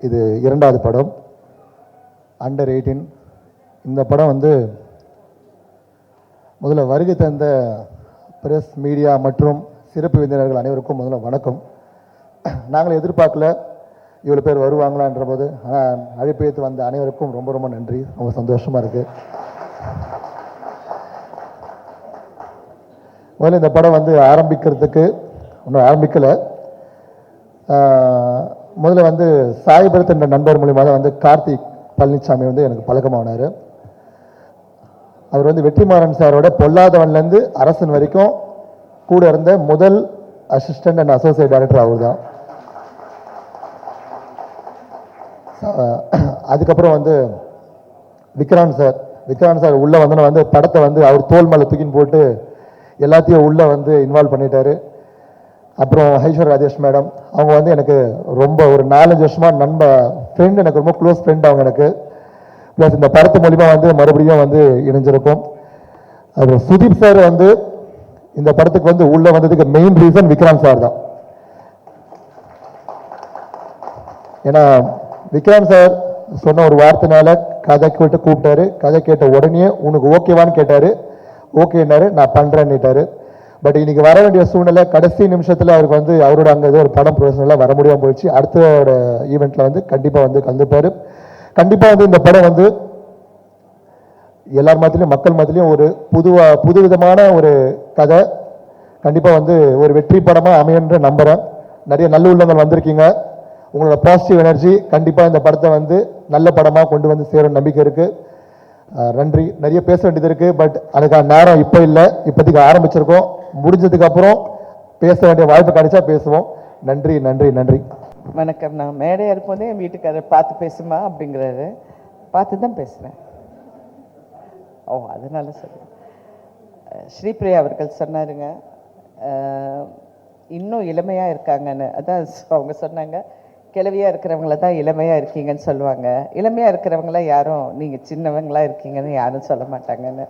இது இரண்டாவது படம் அண்டர் 18. இந்த படம் வந்து முதல்ல வருகை தந்த பிரஸ் மீடியா மற்றும் சிறப்பு விருந்தினர்கள் அனைவருக்கும் முதல்ல வணக்கம். நாங்கள் எதிர்பார்க்கல இவ்வளோ பேர் வருவாங்களான்ற போது, ஆனால் அழைப்பேற்று வந்த அனைவருக்கும் ரொம்ப ரொம்ப நன்றி. ரொம்ப சந்தோஷமாக இருக்குது. முதல்ல இந்த படம் வந்து ஆரம்பிக்கிறதுக்கு ஒன்றும் ஆரம்பிக்கலை. முதல்ல வந்து சாய்பரத் என்ற நண்பர் மூலியமாக தான் வந்து கார்த்திக் பழனிசாமி வந்து எனக்கு பழக்கமானார். அவர் வந்து வெற்றிமாறன் சாரோட பொல்லாதவன்லேருந்து அரசன் வரைக்கும் கூட இருந்த முதல் அசிஸ்டன்ட் அண்ட் அசோசியேட் டைரக்டர் அவர் தான். அதுக்கப்புறம் வந்து விக்ராந்த் சார் உள்ளே வந்தோன்னு வந்து படத்தை வந்து அவர் தோல் மேலே தூக்கின்னு போட்டு எல்லாத்தையும் உள்ளே வந்து இன்வால்வ் பண்ணிட்டாரு. அப்புறம் ஐஸ்வர் ராஜேஷ் மேடம், அவங்க வந்து எனக்கு ரொம்ப ஒரு 4-5 வருஷமாக ஃப்ரெண்ட், எனக்கு ரொம்ப க்ளோஸ் ஃப்ரெண்ட் அவங்க எனக்கு. ப்ளஸ் இந்த படத்து மூலிமா வந்து மறுபடியும் வந்து இணைஞ்சிருக்கும். அப்புறம் சுதீப் சார் வந்து இந்த படத்துக்கு வந்து உள்ளே வந்ததுக்கு மெயின் ரீசன் விக்ராந்த் சார் தான். ஏன்னா விக்ராந்த் சார் சொன்ன ஒரு வார்த்தைனால கதை கேட்டு கூப்பிட்டாரு. கதை கேட்ட உடனே உனக்கு ஓகேவான்னு கேட்டார். ஓகேன்னாரு, நான் பண்ணுறேன்னுட்டாரு. பட் இன்னைக்கு வர வேண்டிய சூழ்நிலை கடைசி நிமிஷத்தில் அவருக்கு வந்து அவரோட அங்கே ஏதோ ஒரு படம் ப்ரொஃபஷனலாக வர முடியாமல் போயிடுச்சு. அடுத்தோட ஈவெண்ட்டில் வந்து கண்டிப்பாக வந்து கலந்துப்பார். கண்டிப்பாக வந்து இந்த படம் வந்து எல்லார் மத்தியிலையும் மக்கள் மத்தியிலையும் ஒரு புதுவிதமான ஒரு கதை கண்டிப்பாக வந்து ஒரு வெற்றி படமாக அமையன்ற நம்புகிறேன். நிறைய நல்ல உள்ளங்கள் வந்திருக்கீங்க. உங்களோட பாசிட்டிவ் எனர்ஜி கண்டிப்பாக இந்த படத்தை வந்து நல்ல படமாக கொண்டு வந்து சேரும் நம்பிக்கை இருக்குது. நன்றி. நிறைய பேச வேண்டியது இருக்குது, பட் அதுக்கான நேரம் இப்போ இல்லை. இப்போதைக்கு ஆரம்பிச்சிருக்கோம். முடிஞ்சதுக்கு அப்புறம் பேச வேண்டிய வாய்ப்பு கிடைச்சா பேசுவோம். நன்றி நன்றி நன்றி. வணக்கம். நான் மேடையாக இருக்கும்போதே என் வீட்டுக்காரர் பார்த்து பேசுமா அப்படிங்கிறாரு. பார்த்து தான் பேசுகிறேன். ஓ, அதனால சொல்லுங்கள். ஸ்ரீபிரியா அவர்கள் சொன்னாருங்க, இன்னும் இளமையாக இருக்காங்கன்னு. அதான் அவங்க சொன்னாங்க, கிழவியாக இருக்கிறவங்கள தான் இளமையாக இருக்கீங்கன்னு சொல்லுவாங்க. இளமையாக இருக்கிறவங்கள யாரும் நீங்கள் சின்னவங்களாக இருக்கீங்கன்னு யாரும் சொல்ல மாட்டாங்கன்னு.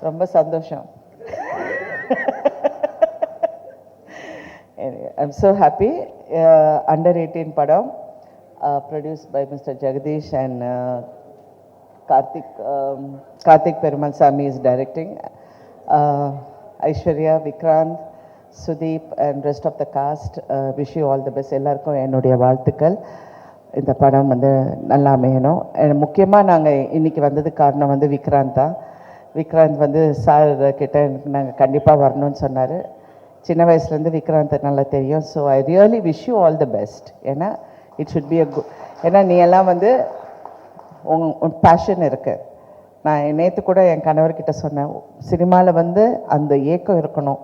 ரொம்ப சந்தோஷம். I'm so happy. Under 18 padam, produced by Mr. Jagadish and Karthik Perumal Sami is directing. Aishwarya, Vikrant, Sudeep and rest of the cast, wish you all the best. எல்லாருக்கும் என்னுடைய வாழ்த்துக்கள். இந்த படம் வந்து நல்லா அமையணும். முக்கியமாக நாங்கள் இன்றைக்கி வந்ததுக்கு காரணம் வந்து விக்ராந்த் தான். விக்ராந்த் வந்து சார் கிட்ட நாங்கள் கண்டிப்பாக வரணும்னு சொன்னார். சின்ன வயசுலேருந்து விக்ராந்த் நல்லா தெரியும். So I really wish you all the best. ஏன்னா it should be a good. ஏன்னா நீ எல்லாம் வந்து உன் பேஷன் இருக்குது. நான் நேற்று கூட என் கணவர்கிட்ட சொன்னேன், சினிமாவில் வந்து அந்த ஏக்கம் இருக்கணும்,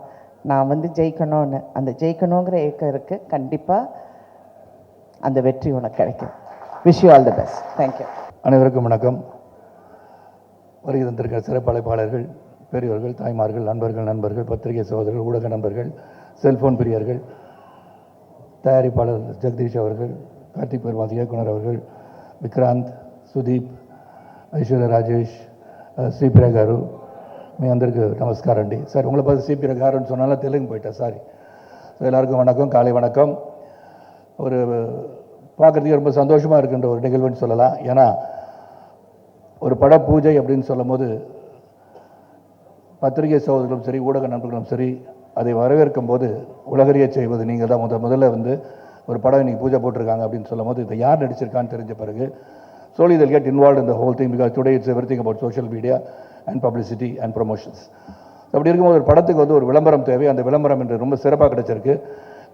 நான் வந்து ஜெயிக்கணும்னு. அந்த ஜெயிக்கணுங்கிற ஏக்கம் இருக்குது. கண்டிப்பாக அந்த வெற்றி உனக்கு கிடைக்கும். Wish you all the best. Thank you. அனைவருக்கும் வணக்கம். வருகை தந்திருக்கிற சிறப்பழைப்பாளர்கள், பெரியவர்கள், தாய்மார்கள், நண்பர்கள், பத்திரிகை சகோதரர்கள், ஊடக நண்பர்கள், செல்ஃபோன் பிரியர்கள், தயாரிப்பாளர் ஜெகதீஷ் அவர்கள், கார்த்திக் பெருமாள் இயக்குனர் அவர்கள், విక్రాంత్, సుదీప్, ఐశ్వర్య రాజేష్, శ్రీప్రియ గారు, మీ అందరికీ నమస్కారం అండి. సార్ உங்களை பார்த்து శ్రీప్రియ గారుன்னு சொன்னாலும் தெலுங்கு போயிட்டேன், சாரி. ஸோ எல்லாருக்கும் வணக்கம், காலை வணக்கம். ஒரு பார்க்குறதுக்கு ரொம்ப சந்தோஷமாக இருக்கின்ற ஒரு நிகழ்வுன்னு சொல்லலாம். ஏன்னா ஒரு பட பூஜை அப்படின்னு சொல்லும் போது பத்திரிகை சகோதரர்களும் சரி, ஊடக நண்பர்களும் சரி, அதை வரவேற்கும் போது உலகறிய செய்வது நீங்கள் தான். முதல்ல வந்து ஒரு படம் இன்றைக்கி பூஜை போட்டிருக்காங்க அப்படின்னு சொல்லும் போது இதை யார் நடிச்சிருக்கான்னு தெரிஞ்ச பிறகு slowly they'll get involved in the whole thing, because today it's everything about social media and publicity and promotions. அப்படி இருக்கும்போது ஒரு படத்துக்கு வந்து ஒரு விளம்பரம் தேவை. அந்த விளம்பரம் என்று ரொம்ப சிறப்பாக கிடச்சிருக்கு.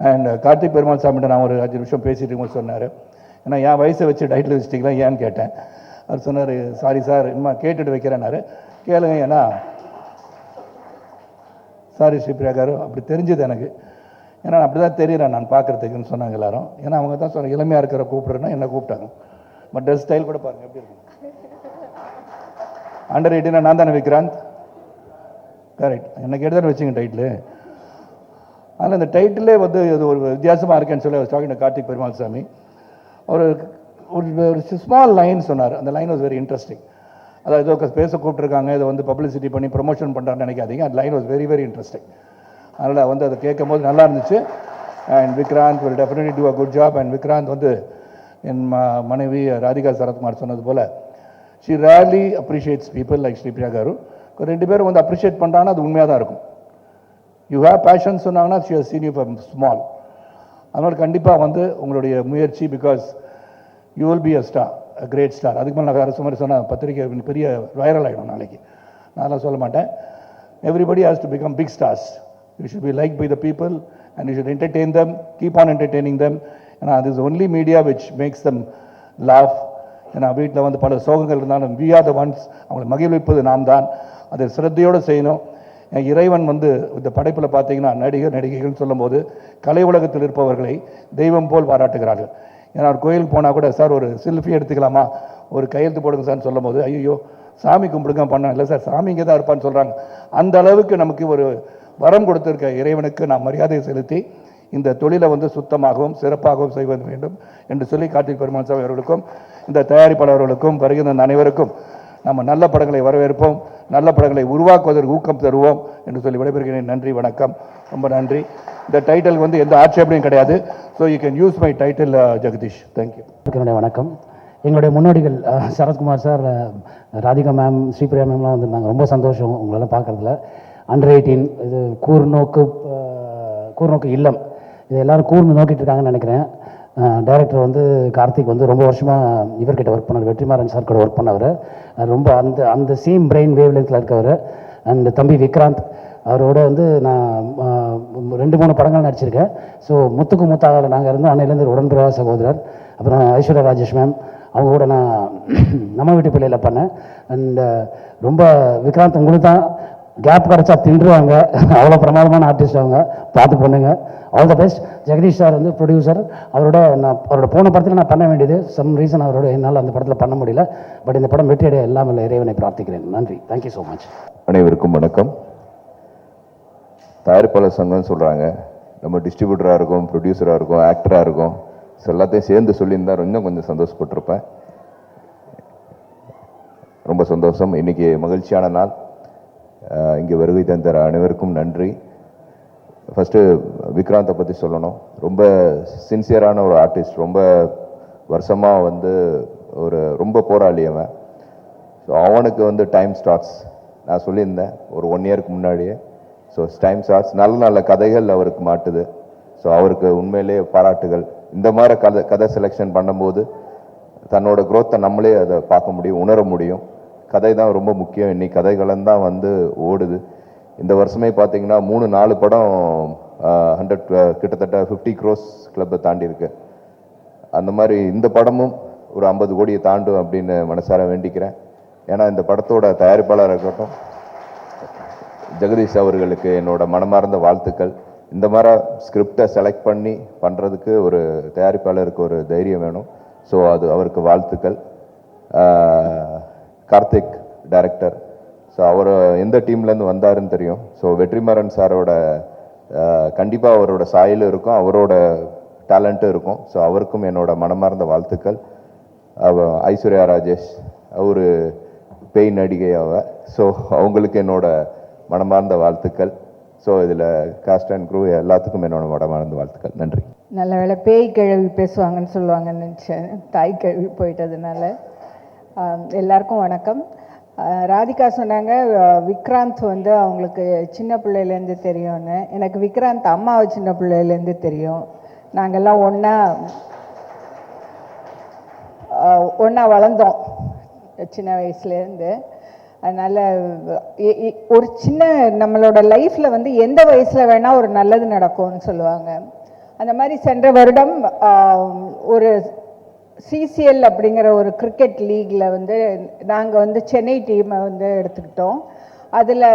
அண்ட் கார்த்திக் பெருமாள் சாமிகிட்ட நான் ஒரு 5 நிமிஷம் பேசிட்டு இருக்கும்போது சொன்னார், ஏன்னா என் வயசை வச்சு டைட்டில் வச்சிட்டிங்களா ஏன்னு கேட்டேன். அவர் சொன்னார், சாரி சார், இன்னும் கேட்டுட்டு வைக்கிறேன்னாரு. கேளுங்க, ஏன்னா சாரி ஸ்ரீபிரியா காரு, அப்படி தெரிஞ்சது எனக்கு. ஏன்னா அப்படி தான் தெரியுறேன் நான் பார்க்குறதுக்குன்னு சொன்னாங்க எல்லாரும். ஏன்னா அவங்க தான் சொன்னாங்க, இளமையாக இருக்கிற கூப்பிட்றேன்னா என்ன கூப்பிட்டாங்க. பட் ட்ரெஸ் ஸ்டைல் கூட பாருங்கள் எப்படி இருக்கு. அண்டர் 18 நான் தானே விக்ராந்த், கரெக்ட். என்ன கேட்டு தானே வச்சுங்க டைட்டிலு. அதனால் இந்த டைட்டிலே வந்து இது ஒரு வித்தியாசமாக இருக்கேன்னு சொல்லி டாக்கிங் கார்த்திக் பெருமாள் சாமி ஒரு ஒரு ஸ்மால் லைன் சொன்னார். அந்த லைன் வாஸ் வெரி இன்ட்ரெஸ்டிங். அதாவது ஏதோ பேச கூப்பிட்ருக்காங்க, இதை வந்து பப்ளிசிட்டி பண்ணி ப்ரொமோஷன் பண்ணுறான்னு நினைக்காதீங்க. அந்த line was very very interesting. அதனால் வந்து அதை கேட்கும் போது நல்லா இருந்துச்சு. And Vikrant will definitely do a good job. And Vikrant வந்து என் மனைவி ராதிகா சரத்குமார் சொன்னது போல் she rarely appreciates people like Sripriya garu. ரெண்டு பேரும் வந்து அப்ரிஷியேட் பண்ணுறாங்கன்னா அது உண்மையாக தான் இருக்கும். யூ ஹேவ் பேஷன் சொன்னாங்கன்னா she has seen you from small. அதனால் கண்டிப்பாக வந்து உங்களுடைய முயற்சி, because you will be a star, a great star. அதுக்கு மேலே நான் அரசு மாதிரி சொன்னால் பத்திரிகை பெரிய வைரல் ஆகிடும் நாளைக்கு. நான்லாம் சொல்ல மாட்டேன். Everybody has to become big stars. You should be like by the people and you should entertain them, keep on entertaining them. ஏன்னா அது is only media which makes them laugh. ஏன்னா வீட்டில் வந்து பல சோகங்கள் இருந்தாலும் வி ஆர் த ஒன்ஸ், அவங்களை மகிழ்விப்பது நாம் தான். அதை சிரத்தையோடு செய்யணும். இறைவன் வந்து இந்த படைப்பில் பார்த்தீங்கன்னா நடிகைகள்னு சொல்லும்போது கலை உலகத்தில் இருப்பவர்களை தெய்வம் போல் பாராட்டுகிறார்கள். ஏன்னா ஒரு கோயிலுக்கு போனால் கூட சார் ஒரு செல்ஃபி எடுத்துக்கலாமா, ஒரு கையெழுத்து போடுங்க சார்னு சொல்லும் போது ஐயோ சாமி கும்பிடுங்க பண்ண இல்லை சார், சாமி இங்கே தான் இருப்பான்னு சொல்கிறாங்க. அந்த அளவுக்கு நமக்கு ஒரு வரம் கொடுத்திருக்க இறைவனுக்கு நாம் மரியாதை செலுத்தி இந்த தொழிலை வந்து சுத்தமாகவும் சிறப்பாகவும் செய்வது வேண்டும் என்று சொல்லி கார்த்திக் பெருமாள் சாமி அவர்களுக்கும் இந்த தயாரிப்பாளர்களுக்கும் வருகின்ற அனைவருக்கும் நம்ம நல்ல படங்களை வரவேற்போம், நல்ல படங்களை உருவாக்குவதற்கு ஊக்கம் தருவோம் என்று சொல்லி விடைபெறுகிறேன். நன்றி, வணக்கம், ரொம்ப நன்றி. இந்த டைட்டில் வந்து எந்த ஆட்சேபனையும் கிடையாது. So you can use my title Jagadish. Thank you. என்னுடைய வணக்கம். எங்களுடைய முன்னோடிகள் சரத்குமார் சார், ராதிகா மேம், ஸ்ரீபிரியா மேம்லாம் வந்திருந்தாங்க. ரொம்ப சந்தோஷம் உங்களெல்லாம் பார்க்குறதுல. அண்டர் 18 இது கூர்நோக்கு இல்லம், இது எல்லோரும் கூர்ந்து நோக்கிட்டு இருக்காங்கன்னு நினைக்கிறேன். டைரக்டர் வந்து கார்த்திக் வந்து ரொம்ப வருஷமாக இவர்கிட்ட ஒர்க் பண்ணார், வெற்றிமாறன் சார் கூட ஒர்க் பண்ணவர். ரொம்ப அந்த சேம் பிரெயின் வேவ் லென்த்தில் இருக்கவர். அண்ட் தம்பி விக்ராந்த், அவரோட வந்து நான் 2-3 படங்கள் நடிச்சிருக்கேன். ஸோ முத்துக்கு முத்தாக நாங்கள் இருந்தோம், அன்னையிலேருந்து உடன்பிறவா சகோதரர். அப்புறம் ஐஸ்வர்யா ராஜேஷ் மேம், அவங்க கூட நான் நம்ம வீட்டு பிள்ளையில் பண்ணேன். அண்ட் ரொம்ப விக்ராந்த் உங்களுக்கு தான் கேப் கிடச்சா தின்றுவாங்க, அவ்வளோ பிரமாதமான ஆர்டிஸ்ட் அவங்க, பார்த்து பண்ணுங்க. All the best. Jagadish sir வந்து ப்ரொடியூசர், அவரோட போன படத்தில் நான் பண்ண வேண்டியது சம் ரீசன் அவரோட என்னால் அந்த படத்தில் பண்ண முடியல. பட் இந்த படம் வெற்றியடைய எல்லாம் இல்லை இறைவனை பிரார்த்திக்கிறேன். நன்றி, தேங்க்யூ ஸோ மச். அனைவருக்கும் வணக்கம். தயாரிப்பாளர் சங்கம்னு சொல்கிறாங்க, நம்ம டிஸ்ட்ரிபியூட்டராக இருக்கும், ப்ரொடியூசராக இருக்கும், ஆக்டராக இருக்கும், ஸோ எல்லாத்தையும் சேர்ந்து சொல்லியிருந்தா இன்னும் கொஞ்சம் சந்தோஷப்பட்டிருப்பேன். ரொம்ப சந்தோஷம். இன்றைக்கி மகிழ்ச்சியான நாள். இங்கே வருகை தந்த அனைவருக்கும் நன்றி. ஃபஸ்ட்டு விக்ராந்தை பற்றி சொல்லணும். ரொம்ப சின்சியரான ஒரு ஆர்டிஸ்ட், ரொம்ப வருஷமாக வந்து ரொம்ப போராளி அவன். ஸோ அவனுக்கு வந்து டைம் ஸ்டார்ட்ஸ் நான் சொல்லியிருந்தேன் ஒரு 1 இயருக்கு முன்னாடியே. ஸோ டைம் ஸ்டார்ட்ஸ் நல்ல நல்ல கதைகள் அவருக்கு மாட்டுது. ஸோ அவருக்கு உண்மையிலே பாராட்டுகள். இந்த மாதிரி கதை செலெக்ஷன் பண்ணும்போது தன்னோட குரோத்தை நம்மளே அதை பார்க்க முடியும், உணர முடியும். கதை தான் ரொம்ப முக்கியம். இன்னைக்கு கதைகளும் தான் வந்து ஓடுது. இந்த வருஷமே பார்த்தீங்கன்னா 3-4 படம் 100 கிட்டத்தட்ட 50 crores கிளப்பை தாண்டி இருக்கு. அந்த மாதிரி இந்த படமும் ஒரு 50 கோடியை தாண்டும் அப்படின்னு மனசார வேண்டிக்கிறேன். ஏன்னா இந்த படத்தோட தயாரிப்பாளராக இருக்கட்டும் ஜெகதீஷ் அவர்களுக்கு என்னோட மனமார்ந்த வாழ்த்துக்கள். இந்த மாதிரி ஸ்கிரிப்டை செலக்ட் பண்ணி பண்ணுறதுக்கு ஒரு தயாரிப்பாளருக்கு ஒரு தைரியம் வேணும். ஸோ அது அவருக்கு வாழ்த்துக்கள். கார்த்திக் டைரக்டர், ஸோ அவர் எந்த டீம்லேருந்து வந்தாருன்னு தெரியும். ஸோ வெற்றிமாறன் சாரோட கண்டிப்பாக அவரோட சாயலும் இருக்கும், அவரோட டேலண்ட்டும் இருக்கும். ஸோ அவருக்கும் என்னோட மனமார்ந்த வாழ்த்துக்கள். ஐஸ்வர்யா ராஜேஷ், அவர் பேய் நடிகை ஸோ அவங்களுக்கு என்னோட மனமார்ந்த வாழ்த்துக்கள். ஸோ இதில் காஸ்ட் அண்ட் க்ரூ எல்லாத்துக்கும் என்னோட மனமார்ந்த வாழ்த்துக்கள். நன்றி. நல்ல வேளை பேய் கிழவி பேசுவாங்கன்னு சொல்லுவாங்கன்னு நினச்சேன், தாய் கிழவி போயிட்டதுனால. எல்லாருக்கும் வணக்கம். ராதிகா சொன்னாங்க விக்ராந்த் வந்து அவங்களுக்கு சின்ன பிள்ளையிலேருந்து தெரியும்னு. எனக்கு விக்ராந்த் அம்மாவை சின்ன பிள்ளையிலேருந்து தெரியும். நாங்கள்லாம் ஒன்றா வளர்ந்தோம் சின்ன வயசுலேருந்து. அதனால் ஒரு சின்ன நம்மளோட லைஃப்பில் வந்து எந்த வயசில் வேணால் ஒரு நல்லது நடக்கும்னு சொல்லுவாங்க. அந்த மாதிரி சென்ற வருடம் ஒரு சிசிஎல் அப்படிங்கிற ஒரு கிரிக்கெட் லீக்ல வந்து நாங்கள் வந்து சென்னை டீமை வந்து எடுத்துக்கிட்டோம். அதில்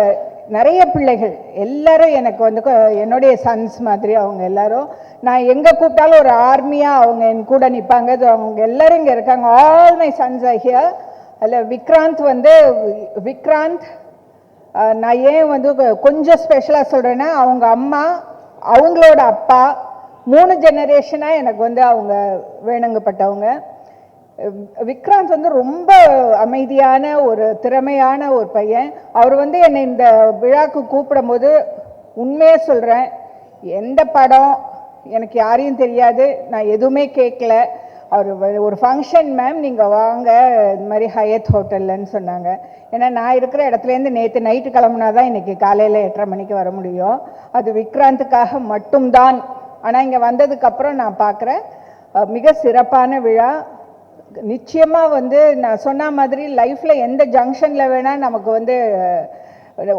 நிறைய பிள்ளைகள் எல்லாரும் எனக்கு வந்து என்னுடைய சன்ஸ் மாதிரி. அவங்க எல்லாரும் நான் எங்கே கூப்பிட்டாலும் ஒரு ஆர்மியாக அவங்க என் கூட நிற்பாங்க. அவங்க எல்லாரும் இங்கே இருக்காங்க. All my sons are here. அதில் விக்ராந்த் நான் ஏன் வந்து கொஞ்சம் ஸ்பெஷலாக சொல்கிறேன்னா, அவங்க அம்மா, அவங்களோட அப்பா, 3 ஜெனரேஷனாக எனக்கு வந்து அவங்க வேணுங்கப்பட்டவங்க. விக்ராந்த் வந்து ரொம்ப அமைதியான ஒரு திறமையான ஒரு பையன். அவர் வந்து என்னை இந்த விழாவுக்கு கூப்பிடும் போது உண்மையாக சொல்கிறேன், எந்த படம் எனக்கு யாரையும் தெரியாது, நான் எதுவுமே கேட்கல. அவர் ஒரு ஃபங்க்ஷன் மேம் நீங்கள் வாங்க இந்த மாதிரி ஹயத் ஹோட்டல்லன்னு சொன்னாங்க. ஏன்னா நான் இருக்கிற இடத்துலேருந்து நேற்று நைட்டு கிளம்புனா தான் இன்றைக்கி காலையில் 8:30 மணிக்கு வர முடியும். அது விக்ராந்துக்காக மட்டும்தான். ஆனால் இங்கே வந்ததுக்கப்புறம் நான் பார்க்குறேன் மிக சிறப்பான விழா. நிச்சயமாக வந்து நான் சொன்ன மாதிரி லைஃப்பில் எந்த ஜங்ஷனில் வேணால் நமக்கு வந்து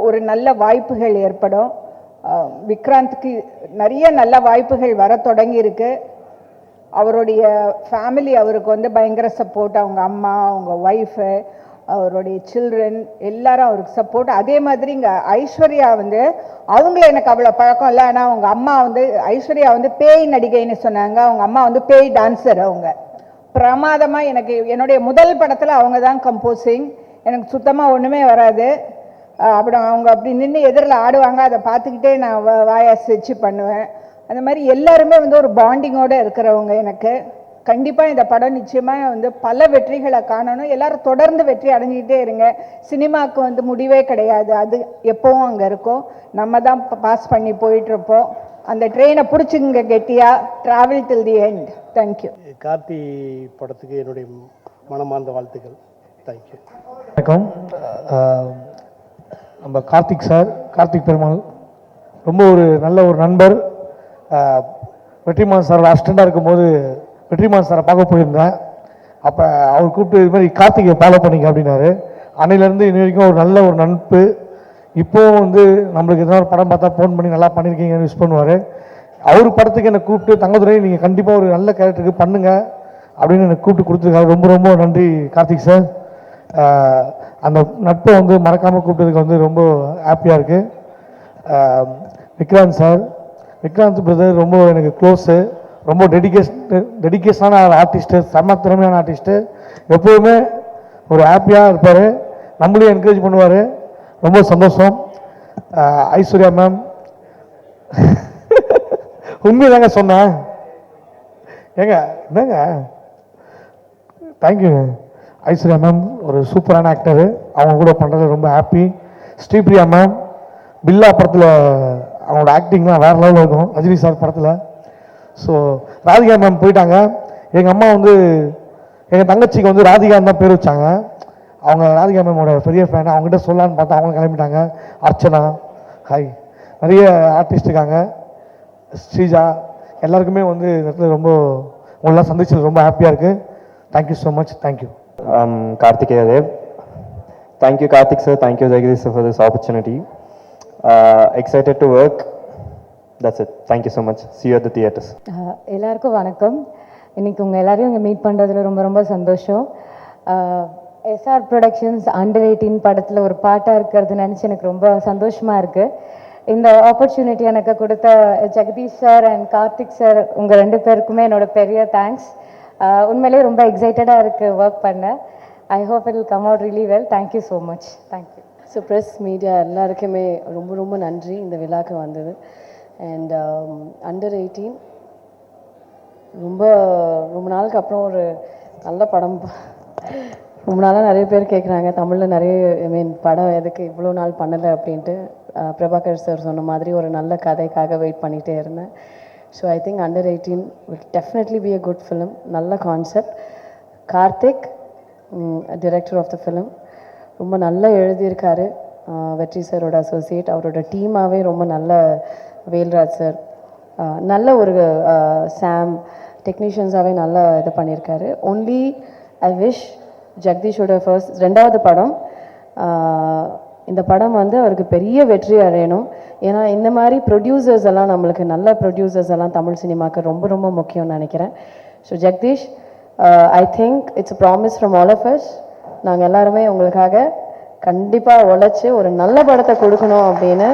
ஒரு நல்ல வாய்ப்புகள் ஏற்படும். விக்ராந்துக்கு நிறைய நல்ல வாய்ப்புகள் வர தொடங்கியிருக்கு. அவருடைய ஃபேமிலி அவருக்கு வந்து பயங்கர சப்போர்ட். அவங்க அம்மா, அவங்க ஒய்ஃபு, அவருடைய சில்ட்ரன் எல்லாரும் அவருக்கு சப்போர்ட். அதே மாதிரி இங்கே ஐஸ்வர்யா வந்து அவங்கள எனக்கு அவ்வளோ பழக்கம் இல்லை. ஆனால் அவங்க அம்மா வந்து ஐஸ்வர்யா வந்து பேய் நடிகைன்னு சொன்னாங்க. அவங்க அம்மா வந்து பேய் டான்ஸர். அவங்க பிரமாதமாக எனக்கு என்னுடைய முதல் படத்தில் அவங்க தான் கம்போசிங். எனக்கு சுத்தமாக ஒன்றுமே வராது. அப்புறம் அவங்க அப்படி நின்று எதிரில் ஆடுவாங்க. அதை பார்த்துக்கிட்டே நான் வாயை சிரிச்சு பண்ணுவேன். அந்த மாதிரி எல்லாருமே வந்து ஒரு பாண்டிங்கோடு இருக்கிறவங்க. எனக்கு கண்டிப்பாக இந்த படம் நிச்சயமாக வந்து பல வெற்றிகளை காணணும். எல்லாரும் தொடர்ந்து வெற்றி அடைஞ்சிக்கிட்டே இருங்க. சினிமாவுக்கு வந்து முடிவே கிடையாது. அது எப்போவும் அங்கே இருக்கும். நம்ம தான் பாஸ் பண்ணி போயிட்டுருப்போம். அந்த ட்ரெயினை பிடிச்சிங்க கெட்டியா. Travel till the end. Thank you. Karthi படத்துக்கு என்னுடைய மனமார்ந்த வாழ்த்துக்கள். தேங்க்யூ. வணக்கம். நம்ம கார்த்திக் பெருமாள் ரொம்ப ஒரு நல்ல ஒரு நண்பர். வெற்றிமாறன் சார் அசிஸ்டண்டாக இருக்கும்போது வெற்றிமாறன் சாரை பார்க்க போயிருந்தேன். அப்போ அவர் கூப்பிட்டு இது மாதிரி கார்த்திகை ஃபாலோ பண்ணிங்க அப்படின்னாரு. அன்னையிலேருந்து இன்ன வரைக்கும் ஒரு நல்ல ஒரு நட்பு. இப்போவும் வந்து நம்மளுக்கு எதனா ஒரு படம் பார்த்தா ஃபோன் பண்ணி நல்லா பண்ணியிருக்கீங்கன்னு விஷ் பண்ணுவார். அவர் படத்துக்கு என்னை கூப்பிட்டு தங்கதுரை நீங்கள் கண்டிப்பாக ஒரு நல்ல கேரக்டருக்கு பண்ணுங்கள் அப்படின்னு எனக்கு கூப்பிட்டு கொடுத்துருக்காரு. ரொம்ப ரொம்ப நன்றி கார்த்திக் சார். அந்த நட்பை வந்து மறக்காமல் கூப்பிட்டதுக்கு வந்து ரொம்ப ஹாப்பியாக இருக்குது. விக்ராந்த் பிரதர் ரொம்ப எனக்கு க்ளோஸு. ரொம்ப டெடிகேஷனான ஆர்டிஸ்ட்டு, செம்ம திறமையான ஆர்டிஸ்ட்டு. எப்போவுமே ஒரு ஹாப்பியாக இருப்பார். நம்மளையும் என்கரேஜ் பண்ணுவார். ரொம்ப சந்தோஷம். ஐஸ்வர்யா மேம் உண்மைதாங்க சொன்னேன். என்னங்க தேங்க்யூங்க. ஐஸ்வர்யா மேம் ஒரு சூப்பரான ஆக்டரு. அவங்க கூட பண்ணுறது ரொம்ப ஹாப்பி. ஸ்ரீபிரியா மேம் பில்லா படத்தில் அவங்களோட ஆக்டிங்லாம் வேறு லெவலில் இருக்கும். ரஜினி சார் படத்தில். ஸோ ராதிகா மேம் போயிட்டாங்க. எங்கள் அம்மா வந்து எங்கள் தங்கச்சிக்கு வந்து ராதிகான்னு தான் பேர் வச்சாங்க. அவங்க ராதிகா மேமோட பெரிய ஃபேன். அவங்ககிட்ட சொல்லலான்னு பார்த்தா அவங்க கிளம்பிட்டாங்க. அர்ச்சனா, ஹாய், நிறைய ஆர்டிஸ்ட் இருக்காங்க. ஸ்ரீஜா, எல்லாருக்குமே வந்து இந்த இடத்துல ரொம்ப உங்களெலாம் சந்திச்சது ரொம்ப ஹாப்பியாக இருக்குது. Thank you so much. Thank you. Kartikeya Dev. Thank you, Karthik sir. Thank you, Jagdish sir, for this opportunity. Excited to work. That's it. Thank you so much. See you at the theatres. எல்லாருக்கும் வணக்கம். இன்னைக்கு உங்கள் எல்லாரையும் இங்கே meet பண்ணுறதுல ரொம்ப ரொம்ப சந்தோஷம். எஸ்ஆர் ப்ரொடக்ஷன்ஸ் அண்டர் 18 படத்தில் ஒரு பாட்டாக இருக்கிறது நினச்சி எனக்கு ரொம்ப சந்தோஷமாக இருக்குது. இந்த ஆப்பர்ச்சுனிட்டி எனக்கு கொடுத்த Jagadish sir and Karthik sir உங்கள் 2 பேருக்குமே என்னோட பெரிய தேங்க்ஸ். உண்மையிலேயே ரொம்ப எக்ஸைட்டடாக இருக்குது ஒர்க் பண்ண. I hope it will come out really well. Thank you so much. Thank you. So press media எல்லாருக்குமே ரொம்ப ரொம்ப நன்றி இந்த விழாக்கு வந்தது. அண்ட் அண்டர் 18 ரொம்ப நாளுக்கு அப்புறம் ஒரு நல்ல படம். ரொம்ப நாளாக நிறைய பேர் கேட்குறாங்க தமிழில் நிறைய படம் எதுக்கு இவ்வளோ நாள் பண்ணலை அப்படின்ட்டு. பிரபாகர் சார் சொன்ன மாதிரி ஒரு நல்ல கதைக்காக வெயிட் பண்ணிகிட்டே இருந்தேன். So I think under 18 will definitely be a good film. நல்ல concept. Karthik director of the film ரொம்ப நல்லா எழுதியிருக்காரு. வெற்றி சாரோட அசோசியேட், அவரோட டீமாகவே ரொம்ப நல்ல. வேல்ராஜ் சார் நல்ல ஒரு சாம் டெக்னீஷியன்ஸாகவே நல்லா இது பண்ணியிருக்காரு. ஒன்லி ஐ விஷ் ஜெகதீஷோட ரெண்டாவது படம் இந்த படம் வந்து அவருக்கு பெரிய வெற்றி அடையணும். ஏன்னா இந்த மாதிரி ப்ரொடியூசர்ஸ் எல்லாம் நம்மளுக்கு நல்ல ப்ரொடியூசர்ஸ் எல்லாம் தமிழ் சினிமாவுக்கு ரொம்ப ரொம்ப முக்கியம்னு நினைக்கிறேன். So Jagadish, I think it's a promise from all of us. நாங்கள் எல்லாருமே உங்களுக்காக கண்டிப்பாக உழைச்சி ஒரு நல்ல படத்தை கொடுக்கணும் அப்படின்னு.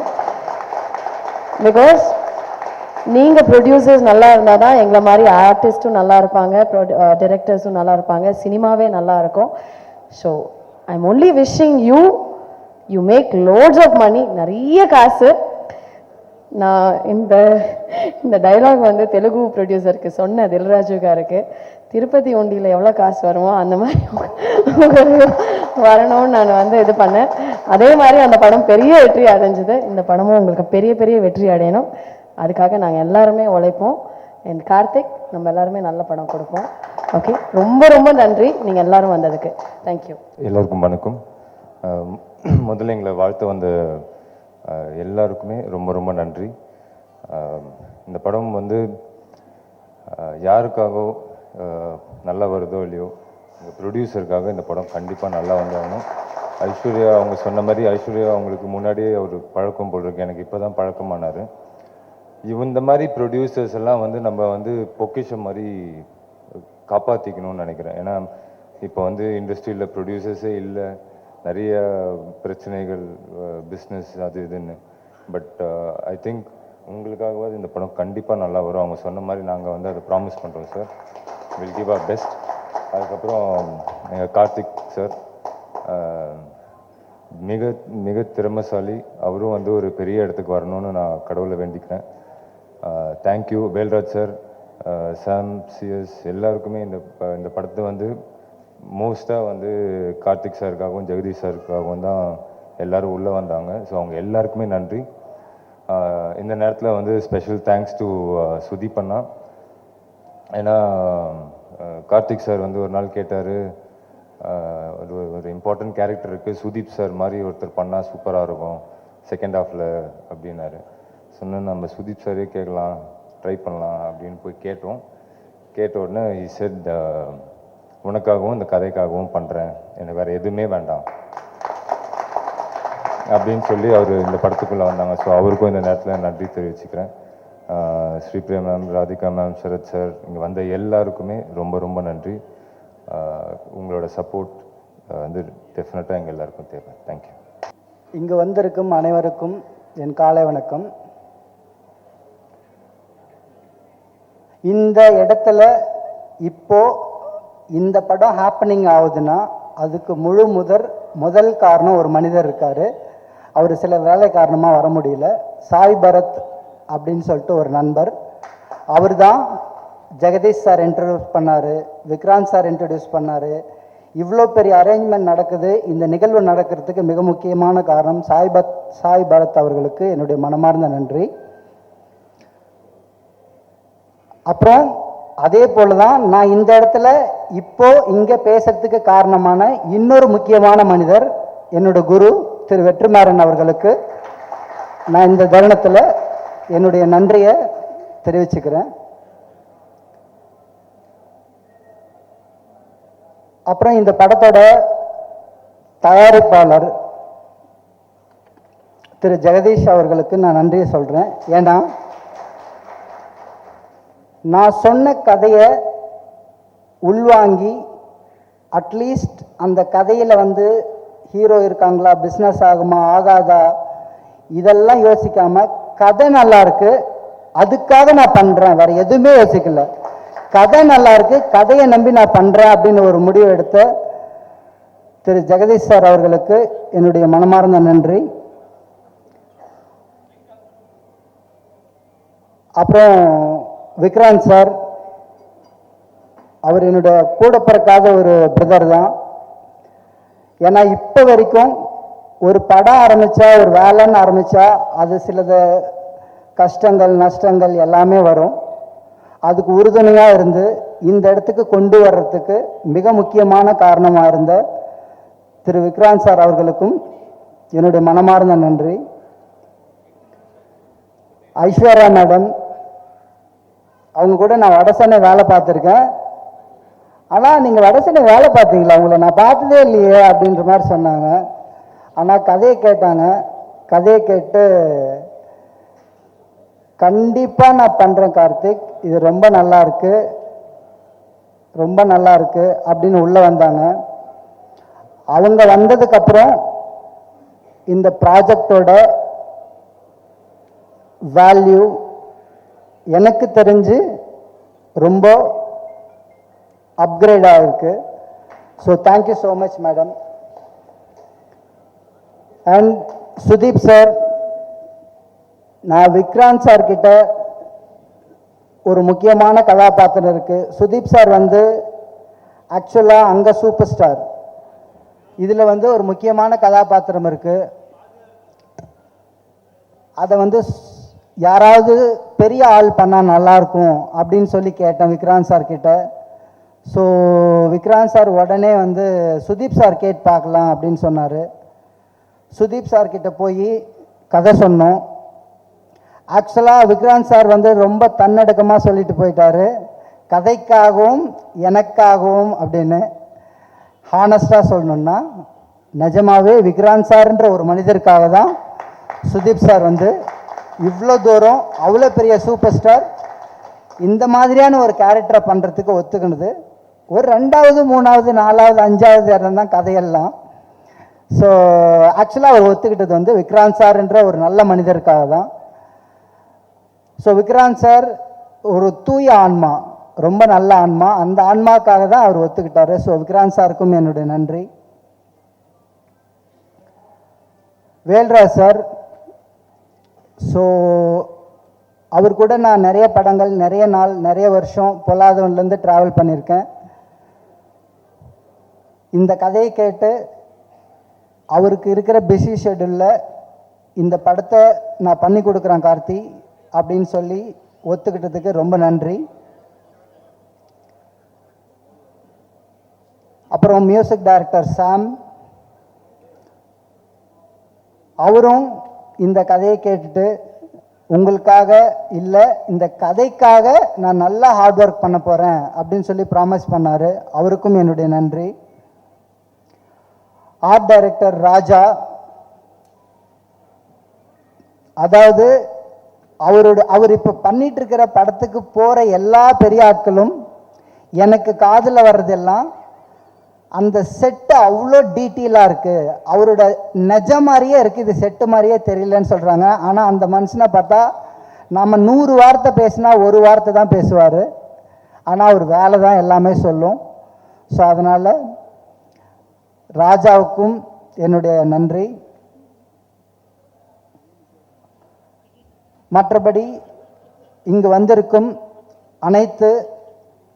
பிகாஸ் நீங்கள் ப்ரொடியூசர்ஸ் நல்லா இருந்தால் தான் எங்களை மாதிரி ஆர்டிஸ்ட்டும் நல்லா இருப்பாங்க, டிரெக்டர்ஸும் நல்லா இருப்பாங்க, சினிமாவே நல்லா இருக்கும். So I am only wishing you make lots of money, நிறைய காசு. நான் இந்த டைலாக் வந்து தெலுங்கு ப்ரொடியூசருக்கு சொன்ன தில்ராஜுக்காருக்கு, திருப்பதி ஒண்டியில் எவ்வளோ காசு வருமோ அந்த மாதிரி வரணும்னு நான் வந்து இது பண்ணேன். அதே மாதிரி அந்த படம் பெரிய வெற்றி அடைஞ்சது. இந்த படமும் உங்களுக்கு பெரிய பெரிய வெற்றி அடையணும். அதுக்காக நாங்கள் எல்லாருமே உழைப்போம். அண்ட் கார்த்திக், நம்ம எல்லாருமே நல்ல படம் கொடுப்போம். ஓகே, ரொம்ப ரொம்ப நன்றி நீங்கள் எல்லாரும் வந்ததுக்கு. தேங்க்யூ. எல்லோருக்கும் வணக்கம். முதல்ல எங்களை வாழ்த்து வந்த எல்லாருக்குமே ரொம்ப ரொம்ப நன்றி. இந்த படம் வந்து யாருக்காகவோ நல்லா வருதோ இல்லையோ, இந்த ப்ரொடியூசருக்காக இந்த படம் கண்டிப்பாக நல்லா வந்தாகணும். ஐஸ்வர்யா அவங்க சொன்ன மாதிரி, ஐஸ்வர்யா அவங்களுக்கு முன்னாடியே ஒரு பழக்கம் போல் இருக்கு, எனக்கு இப்போ தான் பழக்கமானார். இந்த மாதிரி ப்ரொடியூசர்ஸ் எல்லாம் வந்து நம்ம வந்து பொக்கிஷம் மாதிரி காப்பாற்றிக்கணும்னு நினைக்கிறேன். ஏன்னா இப்போ வந்து இண்டஸ்ட்ரியில் ப்ரொடியூசர்ஸே இல்லை, நிறைய பிரச்சனைகள், பிஸ்னஸ் அது இதுன்னு. பட் ஐ திங்க் உங்களுக்காகவாது இந்த படம் கண்டிப்பாக நல்லா வரும். அவங்க சொன்ன மாதிரி நாங்கள் வந்து அதை ப்ராமிஸ் பண்ணுறோம் sir. Will give our best. அதுக்கப்புறம் எங்கள் கார்த்திக் சார் மிக மிக திறமைசாலி. அவரும் வந்து ஒரு பெரிய இடத்துக்கு வரணும்னு நான் கடவுளை வேண்டிக்கிறேன். தேங்க்யூ வேல்ராஜ் சார், சாம், சிஎஸ் எல்லாருக்குமே இந்த படத்தை வந்து மோஸ்ட்டாக வந்து கார்த்திக் சாருக்காகவும் ஜெகதீஷ் சாருக்காகவும் தான் எல்லோரும் உள்ளே வந்தாங்க. ஸோ அவங்க எல்லாருக்குமே நன்றி. இந்த நேரத்தில் வந்து ஸ்பெஷல் தேங்க்ஸ் டு சுதீப் அண்ணா. ஏன்னா கார்த்திக் சார் வந்து ஒரு நாள் கேட்டார், ஒரு இம்பார்ட்டன்ட் கேரக்டர் இருக்குது, சுதீப் சார் மாதிரி ஒருத்தர் பண்ணால் சூப்பராக இருக்கும் செகண்ட் ஹாஃபில் அப்படின்னாரு. சொன்னேன் நம்ம சுதீப் சாரே கேட்கலாம், ட்ரை பண்ணலாம் அப்படின்னு போய் கேட்டோம். கேட்ட உடனே he said உனக்காகவும் இந்த கதைக்காகவும் பண்ணுறேன், எனக்கு வேறு எதுவுமே வேண்டாம் அப்படின்னு சொல்லி அவர் இந்த படத்துக்குள்ளே வந்தாங்க. ஸோ அவருக்கும் இந்த நேரத்தில் நன்றி தெரிவிச்சுக்கிறேன். Sripriya ma'am, Radhika ma'am, Sarath sir, இங்கே வந்த எல்லாருக்குமே ரொம்ப ரொம்ப நன்றி. உங்களோட சப்போர்ட் வந்து டெஃபினட்டாக எங்கள் எல்லாருக்கும் தேவை. தேங்க்யூ. இங்கு வந்திருக்கும் அனைவருக்கும் என் காலை வணக்கம். இந்த இடத்துல இப்போ இந்த படம் ஹேப்பனிங் ஆகுதுன்னா அதுக்கு முதல் காரணம் ஒரு மனிதர் இருக்கார். அவர் சில வேலை காரணமாக வர முடியல. சாய் பரத் அப்படின்னு சொல்லிட்டு ஒரு நண்பர், அவர் தான் ஜெகதீஷ் சார் இன்ட்ரடியூஸ் பண்ணார், விக்ராந்த் சார் இன்ட்ரடியூஸ் பண்ணார். இவ்வளோ பெரிய அரேஞ்ச்மெண்ட் நடக்குது, இந்த நிகழ்வு நடக்கிறதுக்கு மிக முக்கியமான காரணம் சாய் பரத் அவர்களுக்கு என்னுடைய மனமார்ந்த நன்றி. அப்புறம் அதே போல தான் நான் இந்த இடத்துல இப்போ இங்கே பேசுறதுக்கு காரணமான இன்னொரு முக்கியமான மனிதர் என்னோட குரு திரு வெற்றிமாறன் அவர்களுக்கு நான் இந்த தருணத்தில் என்னுடைய நன்றியை தெரிவிச்சுக்கிறேன். அப்புறம் இந்த படத்தோட தயாரிப்பாளர் திரு ஜெகதீஷ் அவர்களுக்கு நான் நன்றியை சொல்கிறேன். ஏன்னா நான் சொன்ன கதையை உள்வாங்கி அட்லீஸ்ட் அந்த கதையில் வந்து ஹீரோ இருக்காங்களா, பிஸ்னஸ் ஆகுமா ஆகாதா, இதெல்லாம் யோசிக்காமல் கதை நல்லா இருக்கு அதுக்காக நான் பண்ணுறேன், வேறு எதுவுமே யோசிக்கல. கதை நல்லா இருக்கு, கதையை நம்பி நான் பண்ணுறேன் அப்படின்னு ஒரு முடிவு எடுத்த திரு ஜெகதீஷ் சார் அவர்களுக்கு என்னுடைய மனமார்ந்த நன்றி. அப்புறம் விக்ராந்த் சார், அவர் என்னுடைய கூட பிறக்காத ஒரு பிரதர் தான். ஏன்னா இப்போ வரைக்கும் ஒரு படம் ஆரம்பித்தா, ஒரு வேலைன்னு ஆரம்பித்தா அது சிலது கஷ்டங்கள் நஷ்டங்கள் எல்லாமே வரும். அதுக்கு உறுதுணையாக இருந்து இந்த இடத்துக்கு கொண்டு வர்றதுக்கு மிக முக்கியமான காரணமாக இருந்த திரு விக்ராந்த் சார் அவர்களுக்கும் என்னுடைய மனமார்ந்த நன்றி. ஐஸ்வர்யா மேடம், அவங்க கூட நான் வடசென்னை வேலை பார்த்துருக்கேன். ஆனால் நீங்கள் வடசென்னை வேலை பார்த்தீங்களா, உங்களை நான் பார்த்ததே இல்லையே அப்படின்ற மாதிரி சொன்னாங்க. ஆனால் கதையை கேட்டாங்க. கதையை கேட்டு கண்டிப்பாக நான் பண்ணுறேன் கார்த்திக், இது ரொம்ப நல்லா இருக்கு, ரொம்ப நல்லா இருக்கு அப்படின்னு உள்ளே வந்தாங்க. அவங்க வந்ததுக்கப்புறம் இந்த ப்ராஜெக்டோட வேல்யூ எனக்கு தெரிஞ்சு ரொம்ப அப்கிரேட் ஆகிருக்கு. So thank you so much madam. And Sudeep sir, நான் விக்ராந்த் சார் கிட்ட ஒரு முக்கியமான கதாபாத்திரம் இருக்குது. சுதீப் சார் வந்து ஆக்சுவலாக அங்கே சூப்பர் ஸ்டார், இதில் வந்து ஒரு முக்கியமான கதாபாத்திரம் இருக்குது. அதை வந்து யாராவது பெரிய ஆள் பண்ணால் நல்லாயிருக்கும் அப்படின்னு சொல்லி கேட்டேன் விக்ராந்த் சார் கிட்ட. ஸோ விக்ராந்த் சார் உடனே வந்து சுதீப் சார் கேட் பார்க்கலாம் அப்படின்னு சொன்னார். சுதீப் சார் கிட்ட போய் கதை சொன்னோம். ஆக்சுவலாக விக்ராந்த் சார் வந்து ரொம்ப தன்னடக்கமாக சொல்லிட்டு போயிட்டாரு, கதைக்காகவும் எனக்காகவும் அப்படின்னு. ஹானஸ்டாக சொல்லணுன்னா நிஜமாவே விக்ராந்த் சார்ன்ற ஒரு மனிதருக்காக தான் சுதீப் சார் வந்து இவ்வளோ தூரம், அவ்வளோ பெரிய சூப்பர் ஸ்டார் இந்த மாதிரியான ஒரு கேரக்டரை பண்ணுறதுக்கு ஒத்துக்கினது. ஒரு 2வது 3வது 4வது 5வது இடம் தான் கதையெல்லாம். ஸோ ஆக்சுவலாக அவர் ஒத்துக்கிட்டது வந்து விக்ராந்த் சார்ன்ற ஒரு நல்ல மனிதருக்காக தான். ஸோ விக்ராந்த் சார் ஒரு தூய ஆன்மா, ரொம்ப நல்ல ஆன்மா, அந்த ஆன்மாக்காக தான் அவர் ஒத்துக்கிட்டாரு. ஸோ விக்ராந்த் சாருக்கும் என்னுடைய நன்றி. வேல்ராஜ் சார், ஸோ அவர் கூட நான் நிறைய படங்கள், நிறைய நாள், நிறைய வருஷம் பொல்லாதவன்லேருந்து ட்ராவல் பண்ணியிருக்கேன். இந்த கதையை கேட்டு அவருக்கு இருக்கிற பிஸி ஷெட்யூலில் இந்த படத்தை நான் பண்ணி கொடுக்குறேன் கார்த்தி அப்படின்னு சொல்லி ஒத்துக்கிட்டதுக்கு ரொம்ப நன்றி. அப்புறம் மியூசிக் டைரக்டர் சாம், அவரும் இந்த கதையை கேட்டுட்டு உங்களுக்காக இல்லை, இந்த கதைக்காக நான் நல்லா ஹார்ட் ஒர்க் பண்ண போகிறேன் அப்படின்னு சொல்லி ப்ராமிஸ் பண்ணார். அவருக்கும் என்னுடைய நன்றி. ஆர்ட் டைரக்டர் ராஜா, அதாவது அவர் இப்போ பண்ணிட்டு இருக்கிற படத்துக்கு போகிற எல்லா பெரிய ஆட்களும் எனக்கு காதில் வர்றதெல்லாம் அந்த செட்டு அவ்வளோ டீட்டெயிலாக இருக்குது, அவரோட நிஜ மாதிரியே இருக்குது, இது செட்டு மாதிரியே தெரியலன்னு சொல்கிறாங்க. ஆனால் அந்த மனுஷனை பார்த்தா நம்ம 100 வார்த்தை பேசினா 1 வார்த்தை தான் பேசுவார். ஆனால் அவர் வேலை தான் எல்லாமே சொல்லும். ஸோ அதனால் ராஜாவுக்கும் என்னுடைய நன்றி. மற்றபடி இங்கு வந்திருக்கும் அனைத்து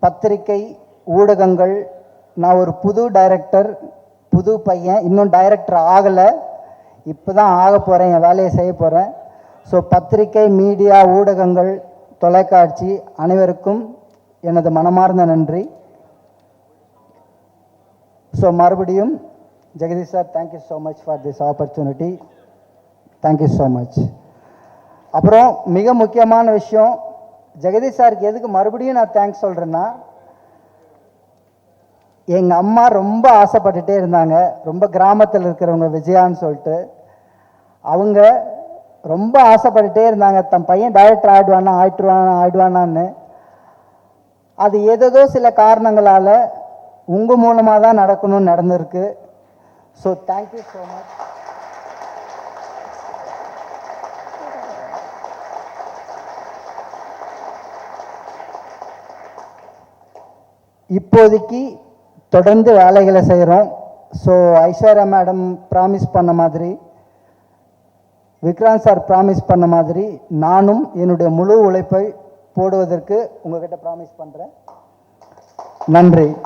பத்திரிகை ஊடகங்கள், நான் ஒரு புது டைரக்டர், புது பையன், இன்னும் டைரக்டர் ஆகலை, இப்போ தான் ஆக போகிறேன், என் வேலையை செய்ய போகிறேன். ஸோ பத்திரிகை, மீடியா, ஊடகங்கள், தொலைக்காட்சி அனைவருக்கும் எனது மனமார்ந்த நன்றி. ஸோ மறுபடியும் Jagadish sir, thank you so much for this opportunity. Thank you so much. அப்புறம் மிக முக்கியமான விஷயம், ஜெகதீஷ் சாருக்கு எதுக்கு மறுபடியும் நான் தேங்க்ஸ் சொல்கிறேன்னா, எங்கள் அம்மா ரொம்ப ஆசைப்பட்டுட்டே இருந்தாங்க, ரொம்ப கிராமத்தில் இருக்கிறவங்க விஜயான்னு சொல்லிட்டு, அவங்க ரொம்ப ஆசைப்பட்டுட்டே இருந்தாங்க தன் பையன் டைரக்டர் ஆயிடுவானான்னு. அது ஏதோ சில காரணங்களால் உங்கள் மூலமாக தான் நடக்கணும்னு நடந்திருக்கு. So thank you so much. இப்போதைக்கு தொடர்ந்து வேலைகளை செய்கிறோம். ஸோ ஐஸ்வர்யா மேடம் ப்ராமிஸ் பண்ண மாதிரி, விக்ராந்த் சார் ப்ராமிஸ் பண்ண மாதிரி, நானும் என்னுடைய முழு உழைப்பை போடுவதற்கு உங்ககிட்ட ப்ராமிஸ் பண்ணுறேன். நன்றி.